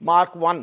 Mark 1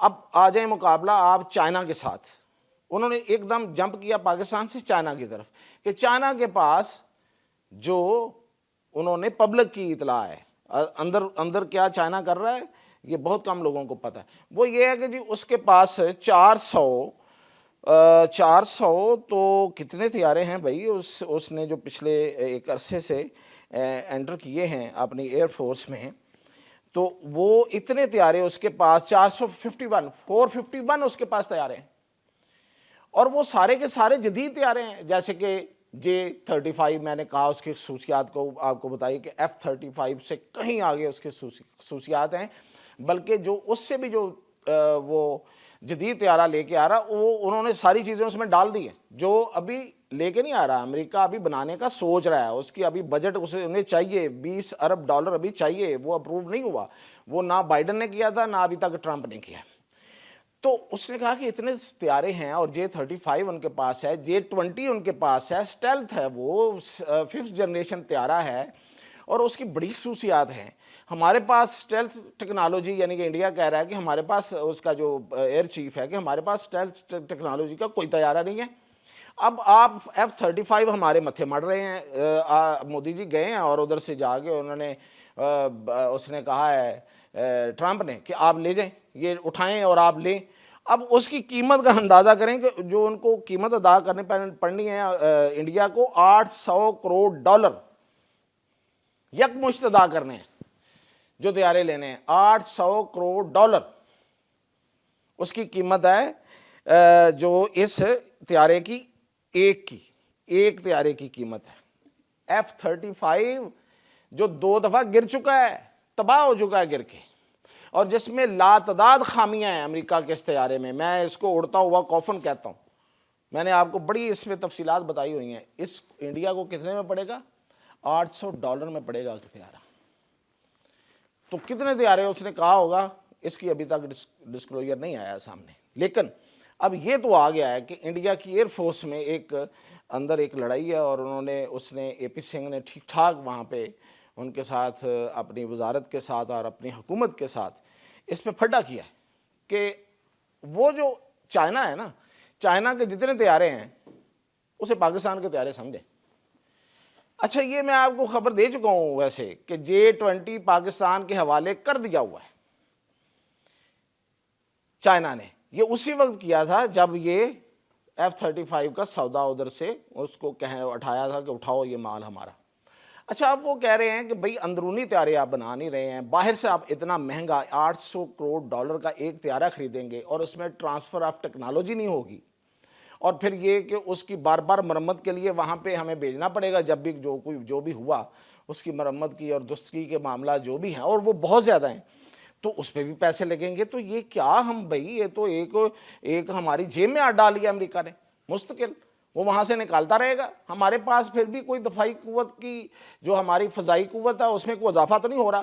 اب آ جائیں مقابلہ آپ چائنا کے ساتھ. انہوں نے ایک دم جمپ کیا پاکستان سے چائنا کی طرف کہ چائنا کے پاس جو انہوں نے پبلک کی اطلاع ہے اندر اندر کیا چائنا کر رہا ہے یہ بہت کم لوگوں کو پتہ ہے. وہ یہ ہے کہ جی اس کے پاس 400 تو کتنے طیارے ہیں بھائی اس نے جو پچھلے ایک عرصے سے انٹر کیے ہیں اپنی ایئر فورس میں, تو وہ اتنے طیارے اس کے پاس 451 اس کے پاس طیارے ہیں, اور وہ سارے کے سارے جدید طیارے ہیں. جیسے کہ J-35 میں نے کہا اس کی خصوصیات کو آپ کو بتائی کہ F-35 سے کہیں آگے اس کے خصوصیات ہیں, بلکہ جو اس سے بھی جو وہ جدید طیارہ لے کے آ رہا وہ انہوں نے ساری چیزیں اس میں ڈال دی ہیں جو ابھی لے کے نہیں آ رہا. امریکہ ابھی بنانے کا سوچ رہا ہے, اس کی ابھی بجٹ اسے انہیں چاہیے $20 ارب ابھی چاہیے, وہ اپروو نہیں ہوا, وہ نہ بائیڈن نے کیا تھا نہ ابھی تک ٹرمپ نے کیا. تو اس نے کہا کہ اتنے طیارے ہیں اور J-35 ان کے پاس ہے, J-20 ان کے پاس ہے, اسٹیلتھ ہے, وہ 5th جنریشن طیارہ ہے اور اس کی بڑی خصوصیات ہیں. ہمارے پاس اسٹیلتھ ٹیکنالوجی یعنی کہ انڈیا کہہ رہا ہے کہ ہمارے پاس, اس کا جو ایئر چیف ہے کہ ہمارے پاس اسٹیلتھ ٹیکنالوجی کا کوئی طیارہ نہیں ہے. اب آپ F-35 ہمارے متھے مڑ رہے ہیں. مودی جی گئے ہیں اور ادھر سے جا کے انہوں نے اس نے کہا ہے ٹرمپ نے کہ آپ لے جائیں, یہ اٹھائیں اور آپ لیں. اب اس کی قیمت کا اندازہ کریں کہ جو ان کو قیمت ادا کرنے پڑنی ہے انڈیا کو $800 کروڑ یکمشت ادا کرنے ہیں, جو طیارے لینے ہیں $800 کروڑ اس کی قیمت ہے, جو اس طیارے کی ایک طیارے کی قیمت ہے. F-35 جو 2 دفعہ گر چکا ہے, تباہ ہو چکا ہے گر کے, اور جس میں لاتعداد خامیاں ہیں امریکہ کے اس طیارے میں اس کو اڑتا ہوا کوفن کہتا ہوں. میں نے آپ کو بڑی اس میں تفصیلات بتائی ہوئی ہیں. اس انڈیا کو کتنے میں پڑے گا؟ $800 میں پڑے گا طیارہ. تو کتنے طیارے اس نے کہا ہوگا اس کی ابھی تک ڈسکلوجر نہیں آیا سامنے. لیکن اب یہ تو آ گیا ہے کہ انڈیا کی ایئر فورس میں اندر ایک لڑائی ہے, اور اس نے اے پی سنگھ نے ٹھیک ٹھاک وہاں پہ ان کے ساتھ اپنی وزارت کے ساتھ اور اپنی حکومت کے ساتھ اس پہ پھڈا کیا ہے کہ وہ جو چائنا ہے نا, چائنا کے جتنے طیارے ہیں اسے پاکستان کے طیارے سمجھے. اچھا یہ میں آپ کو خبر دے چکا ہوں ویسے کہ J-20 پاکستان کے حوالے کر دیا ہوا ہے چائنا نے. یہ اسی وقت کیا تھا جب یہ F-35 کا سودا ادھر سے اس کو اٹھایا تھا کہ اٹھاؤ یہ مال ہمارا. اچھا اب وہ کہہ رہے ہیں کہ بھئی اندرونی طیارے آپ بنا نہیں رہے ہیں, باہر سے آپ اتنا مہنگا $800 کروڑ کا ایک طیارہ خریدیں گے اور اس میں ٹرانسفر آف ٹیکنالوجی نہیں ہوگی, اور پھر یہ کہ اس کی بار بار مرمت کے لیے وہاں پہ ہمیں بھیجنا پڑے گا جب بھی جو بھی ہوا اس کی مرمت کی اور درستگی کے معاملات جو بھی ہیں, اور وہ بہت زیادہ ہیں, تو اس پہ بھی پیسے لگیں گے. تو یہ کیا ہم بھئی, یہ تو ایک ہماری جیب میں ڈال لیا امریکہ نے مستقل, وہ وہاں سے نکالتا رہے گا. ہمارے پاس پھر بھی کوئی دفاعی قوت کی جو ہماری فضائی قوت ہے اس میں کوئی اضافہ تو نہیں ہو رہا,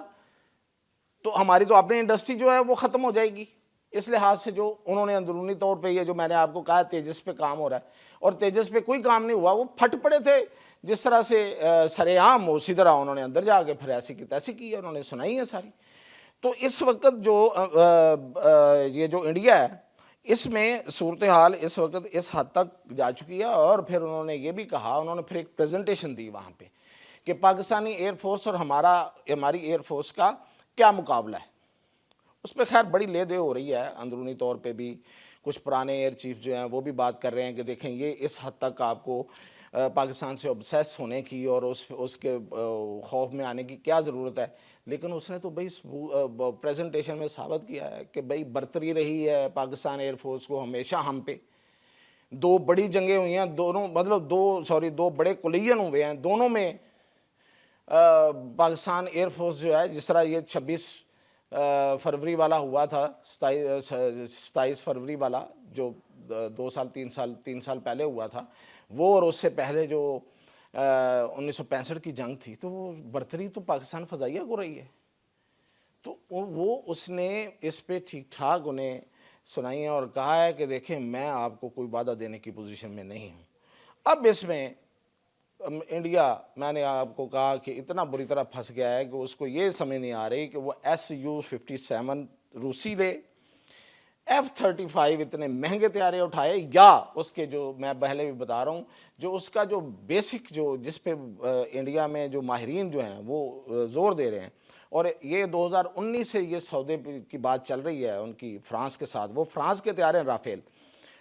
تو ہماری تو اپنی انڈسٹری جو ہے وہ ختم ہو جائے گی. اس لحاظ سے جو انہوں نے اندرونی طور پہ یہ جو میں نے آپ کو کہا تیجس پہ کام ہو رہا ہے, اور تیجس پہ کوئی کام نہیں ہوا, وہ پھٹ پڑے تھے جس طرح سے سر عام اسی طرح انہوں نے اندر جا کے پھر ایسی کی تیسی کی, انہوں نے سنائی ہے ساری. تو اس وقت جو یہ جو انڈیا ہے اس میں صورتحال اس وقت اس حد تک جا چکی ہے. اور پھر انہوں نے یہ بھی کہا, انہوں نے پھر ایک پریزنٹیشن دی وہاں پہ کہ پاکستانی ایئر فورس اور ہماری ایئر فورس کا کیا مقابلہ ہے. اس پہ خیر بڑی لے دے ہو رہی ہے اندرونی طور پہ بھی, کچھ پرانے ایئر چیف جو ہیں وہ بھی بات کر رہے ہیں کہ دیکھیں یہ اس حد تک آپ کو پاکستان سے obsess ہونے کی اور اس کے خوف میں آنے کی کیا ضرورت ہے. لیکن اس نے تو بھئی پریزنٹیشن میں ثابت کیا ہے کہ بھئی برتری رہی ہے پاکستان ایئر فورس کو ہمیشہ ہم پہ. 2 بڑی جنگیں ہوئی ہیں, دونوں مطلب 2 بڑے کولین ہوئے ہیں, دونوں میں پاکستان ایئر فورس جو ہے, جس طرح یہ 26 فروری والا ہوا تھا, 27 فروری والا جو 3 سال پہلے ہوا تھا وہ, اور اس سے پہلے جو 1965 کی جنگ تھی, تو وہ برتری تو پاکستان فضائیہ کو رہی ہے. تو وہ اس نے اس پہ ٹھیک ٹھاک انہیں سنائی ہے اور کہا ہے کہ دیکھیں میں آپ کو کوئی وعدہ دینے کی پوزیشن میں نہیں ہوں. اب اس میں انڈیا, میں نے آپ کو کہا کہ اتنا بری طرح پھنس گیا ہے کہ اس کو یہ سمجھ نہیں آ رہی کہ وہ Su-57 روسی لے F-35 اتنے مہنگے طیارے اٹھائے، یا اس کے جو میں پہلے بھی بتا رہا ہوں، جو اس کا جو بیسک جو جس پہ انڈیا میں جو ماہرین جو ہیں وہ زور دے رہے ہیں، اور یہ 2019 سے یہ سودے کی بات چل رہی ہے ان کی فرانس کے ساتھ، وہ فرانس کے طیارے ہیں رافیل،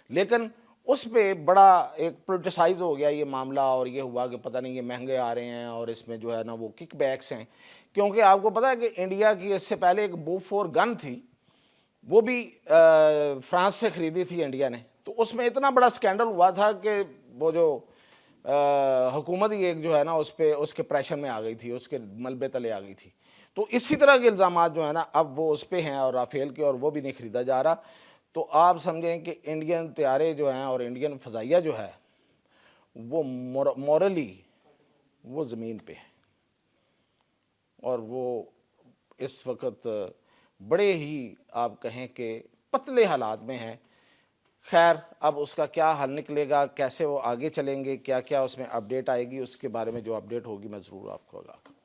لیکن اس پہ بڑا ایک پولیٹیسائز ہو گیا یہ معاملہ، اور یہ ہوا کہ پتہ نہیں یہ مہنگے آ رہے ہیں اور اس میں جو ہے نا وہ کک بیکس ہیں، کیونکہ آپ کو پتہ ہے کہ انڈیا کی اس سے پہلے ایک بوفور گن تھی، وہ بھی فرانس سے خریدی تھی انڈیا نے، تو اس میں اتنا بڑا سکینڈل ہوا تھا کہ وہ جو حکومت ہی ایک جو ہے نا اس پہ اس کے پریشر میں آ گئی تھی، اس کے ملبے تلے آ گئی تھی. تو اسی طرح کے الزامات جو ہیں نا اب وہ اس پہ ہیں اور رافیل کے، اور وہ بھی نہیں خریدا جا رہا. تو آپ سمجھیں کہ انڈین طیارے جو ہیں اور انڈین فضائیہ جو ہے وہ مورلی وہ زمین پہ ہے، اور وہ اس وقت بڑے ہی آپ کہیں کہ پتلے حالات میں ہیں. خیر اب اس کا کیا حل نکلے گا، کیسے وہ آگے چلیں گے، کیا کیا اس میں اپڈیٹ آئے گی، اس کے بارے میں جو اپڈیٹ ہوگی میں ضرور آپ کو آگاہ کروں.